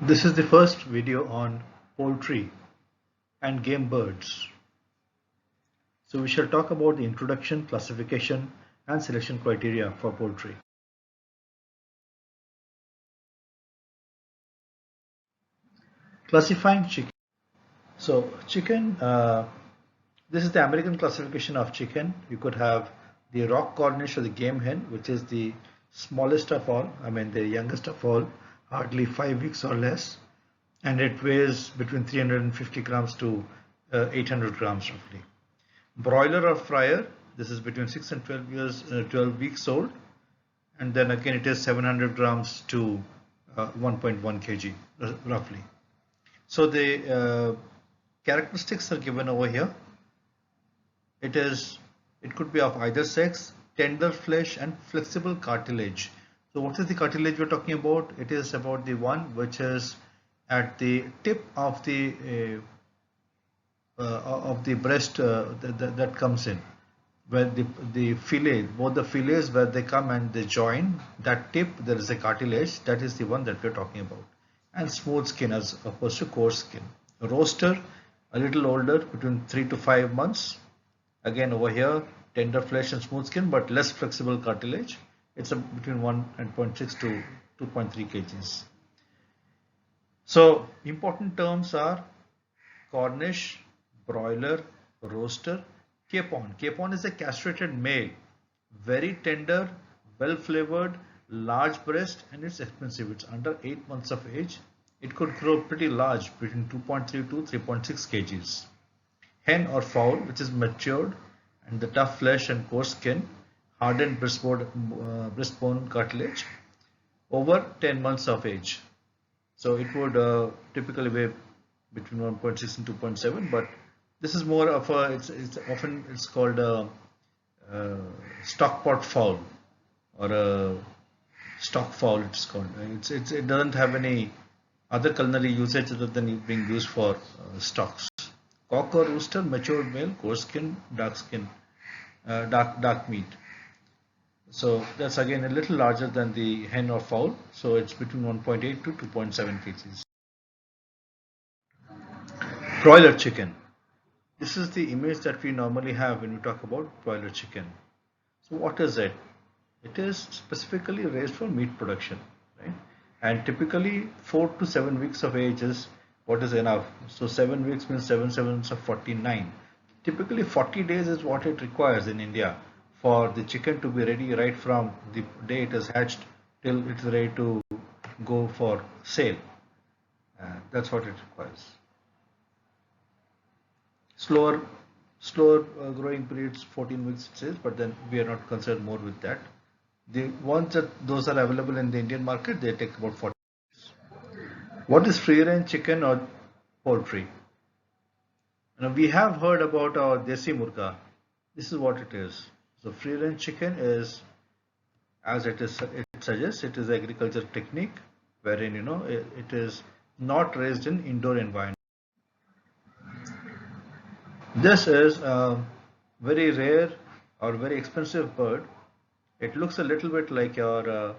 This is the first video on poultry and game birds. So we shall talk about the introduction, classification and selection criteria for poultry. Classifying chicken. So chicken, this is the American classification of chicken. You could have the rock Cornish or the game hen, which is the smallest of all, the youngest of all, hardly 5 weeks or less, and it weighs between 350 grams to 800 grams roughly. Broiler or fryer, this is between 6 and 12 weeks old, and then again it is 700 grams to 1.1 kg roughly. So the characteristics are given over here. It could be of either sex, tender flesh and flexible cartilage. So what is the cartilage we're talking about? It is about the one which is at the tip of the breast that comes in, where the fillet, both the fillets where they come and they join, that tip there is a cartilage, that is the one that we're talking about. And smooth skin as opposed to coarse skin. Roaster, a little older, between 3 to 5 months. Again over here, tender flesh and smooth skin, but less flexible cartilage. It's between 1.6 to 2.3 kgs. So important terms are Cornish, broiler, roaster, capon. Capon is a castrated male, very tender, well flavored, large breast, and it's expensive. It's under 8 months of age. It could grow pretty large, between 2.3 to 3.6 kgs. Hen or fowl, which is matured, and the tough flesh and coarse skin, hardened breastbone cartilage, over 10 months of age. So it would typically weigh between 1.6 and 2.7, but this is more of a, it's called a stockpot fowl or a stock fowl, it's called. It doesn't have any other culinary usage other than being used for stocks. Cock or rooster, matured male, coarse skin, dark meat. So that's again a little larger than the hen or fowl. So it's between 1.8 to 2.7 kgs. Broiler chicken. This is the image that we normally have when we talk about broiler chicken. So what is it? It is specifically raised for meat production, right? And typically 4 to 7 weeks of age is what is enough. So 7 weeks means 7 sevens of 49. Typically 40 days is what it requires in India for the chicken to be ready right from the day it is hatched till it's ready to go for sale. That's what it requires. Slower growing breeds 14 weeks it says, but then we are not concerned more with that. The ones that those are available in the Indian market, they take about 40 weeks. What is free range chicken or poultry? Now we have heard about our desi murga. This is what it is. So free range chicken is, as it suggests, it is agriculture technique wherein it is not raised in indoor environment. This is a very rare or very expensive bird. It looks a little bit like your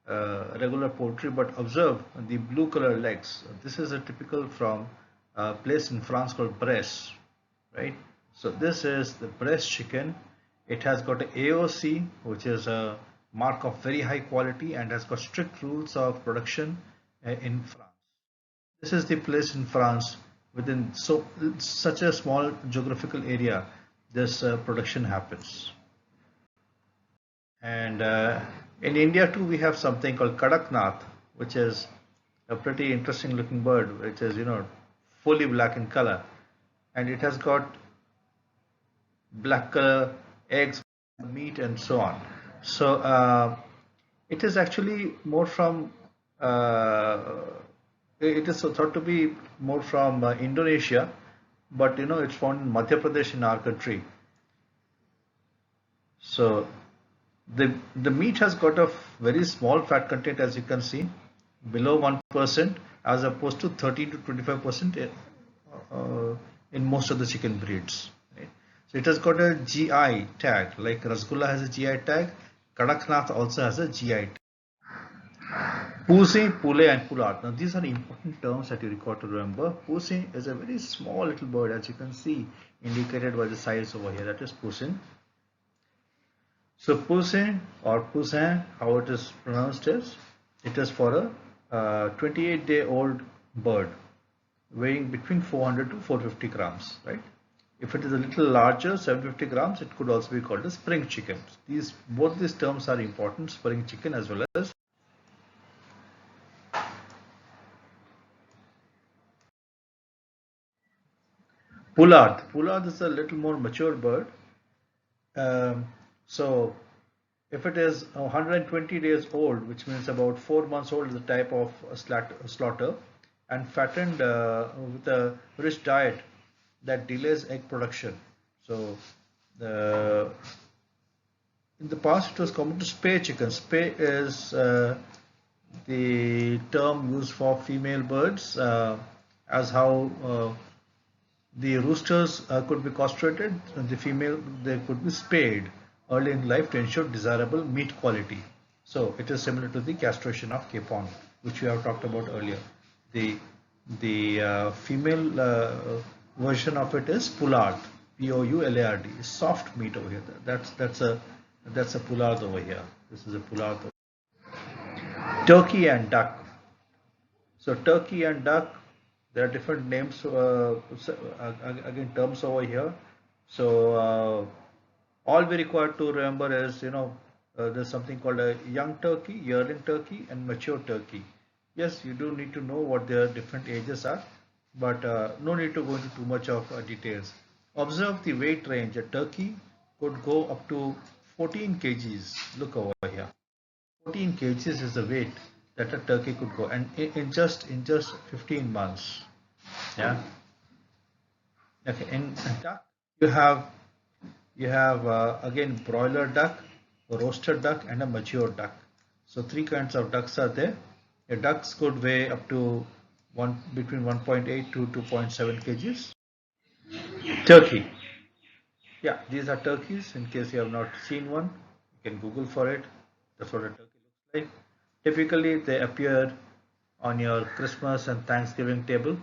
regular poultry, but observe the blue color legs. This is a typical from a place in France called Bresse, right? So this is the Bresse chicken. It has got an AOC, which is a mark of very high quality and has got strict rules of production in France. This is the place in France within such a small geographical area this production happens. And in India too we have something called Kadaknath, which is a pretty interesting looking bird, which is fully black in color, and it has got black color eggs, meat and so on. So it is actually more from it is thought to be more from Indonesia, but it's found in Madhya Pradesh in our country. So the meat has got a very small fat content, as you can see, below 1%, as opposed to 13 to 25% in most of the chicken breeds. Right? So it has got a GI tag, like Rasgulla has a GI tag. Kadaknath also has a GI tag. Poussey, poulet, and poulard. Now these are important terms that you require to remember. Poussey is a very small little bird, as you can see, indicated by the size over here. That is poussey. So poussin or poussin, how it is pronounced is, it is for a 28-day-old bird weighing between 400 to 450 grams, right? If it is a little larger, 750 grams, it could also be called a spring chicken. Both these terms are important, spring chicken as well as poulard. Poulard is a little more mature bird. So if it is 120 days old, which means about 4 months old, is the type of slaughter, and fattened with a rich diet that delays egg production. So the in the past it was common to spay chickens. Spay is the term used for female birds, as how the roosters could be castrated, and the female they could be spayed early in life to ensure desirable meat quality. So it is similar to the castration of capon, which we have talked about earlier. The female version of it is poulard, Poulard, soft meat over here. That's a poulard over here. This is a poulard. Turkey and duck. So turkey and duck, there are different names, again terms over here. So all we require to remember is, there's something called a young turkey, yearling turkey, and mature turkey. Yes, you do need to know what their different ages are, but no need to go into too much of details. Observe the weight range. A turkey could go up to 14 kgs. Look over here. 14 kgs is the weight that a turkey could go, and in just 15 months. Yeah. Okay. In duck, you have again broiler duck, roasted duck, and a mature duck. So three kinds of ducks are there. The ducks could weigh up to between 1.8 to 2.7 kgs. Turkey. Yeah, these are turkeys. In case you have not seen one, you can Google for it. That's what a turkey looks like. Typically, they appear on your Christmas and Thanksgiving table.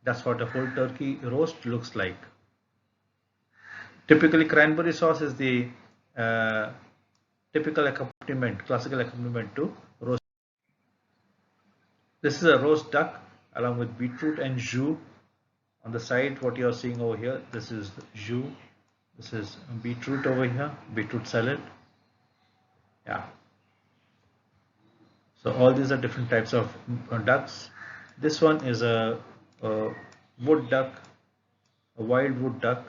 That's what a whole turkey roast looks like. Typically, cranberry sauce is the uh, typical accompaniment, classical accompaniment to roast. This is a roast duck along with beetroot and jus. On the side, what you are seeing over here, this is jus. This is beetroot over here, beetroot salad. Yeah. So all these are different types of ducks. This one is a wood duck, a wild wood duck.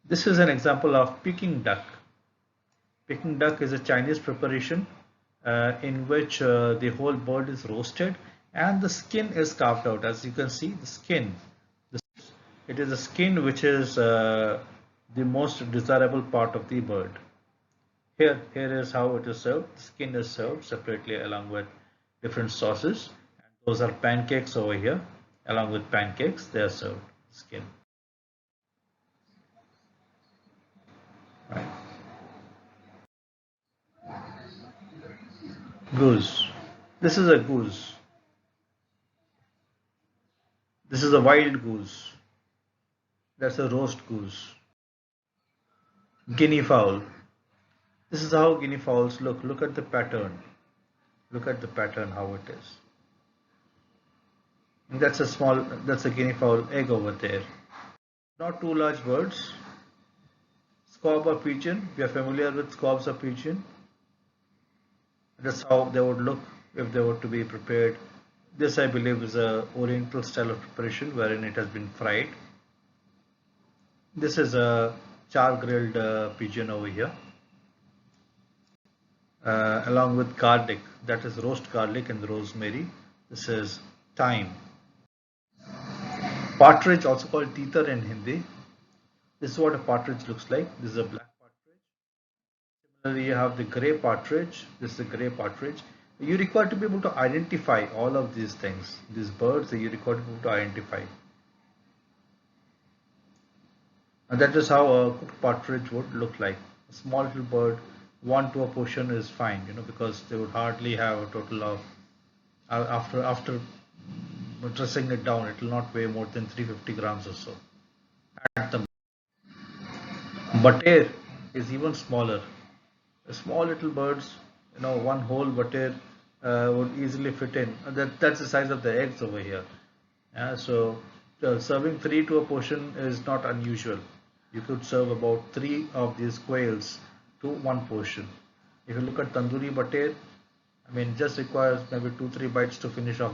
This is an example of Peking duck. Peking duck is a Chinese preparation in which the whole bird is roasted and the skin is carved out. As you can see, the skin. It is the skin which is the most desirable part of the bird. Here is how it is served. The skin is served separately along with different sauces. And those are pancakes over here. Along with pancakes, they are served skin. Right. Goose. This is a goose. This is a wild goose. That's a roast goose. Guinea fowl. This is how guinea fowls look. Look at the pattern. Look at the pattern, how it is. That's a guinea fowl egg over there. Not too large birds. Scob or pigeon. We are familiar with scobs or pigeon. That's how they would look if they were to be prepared. This, I believe, is a oriental style of preparation wherein it has been fried. This is a char grilled pigeon over here, along with garlic. That is roast garlic and rosemary. This is thyme. Partridge, also called teeter in Hindi. This is what a partridge looks like. This is a black partridge. Similarly, you have the grey partridge. This is a grey partridge. You require to be able to identify all of these things. These birds, you require to be able to identify. And that is how a cooked partridge would look like. A small little bird 1 to a portion is fine, because they would hardly have a total of after dressing it down, it will not weigh more than 350 grams or so at the. Butter is even smaller. Small little birds, one whole butter would easily fit in. And that's the size of the eggs over here. Yeah, so serving three to a portion is not unusual. You could serve about three of these quails to one portion. If you look at tandoori butter, I mean, just requires maybe 2-3 bites to finish off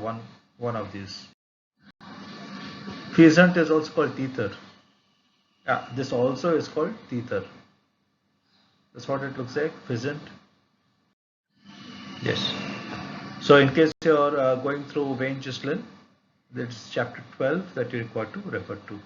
one of these. Pheasant is also called teether. Yeah, this also is called teether. That's what it looks like, pheasant. Yes. So in case you're going through Wayne Gislin, that's chapter 12 that you require to refer to.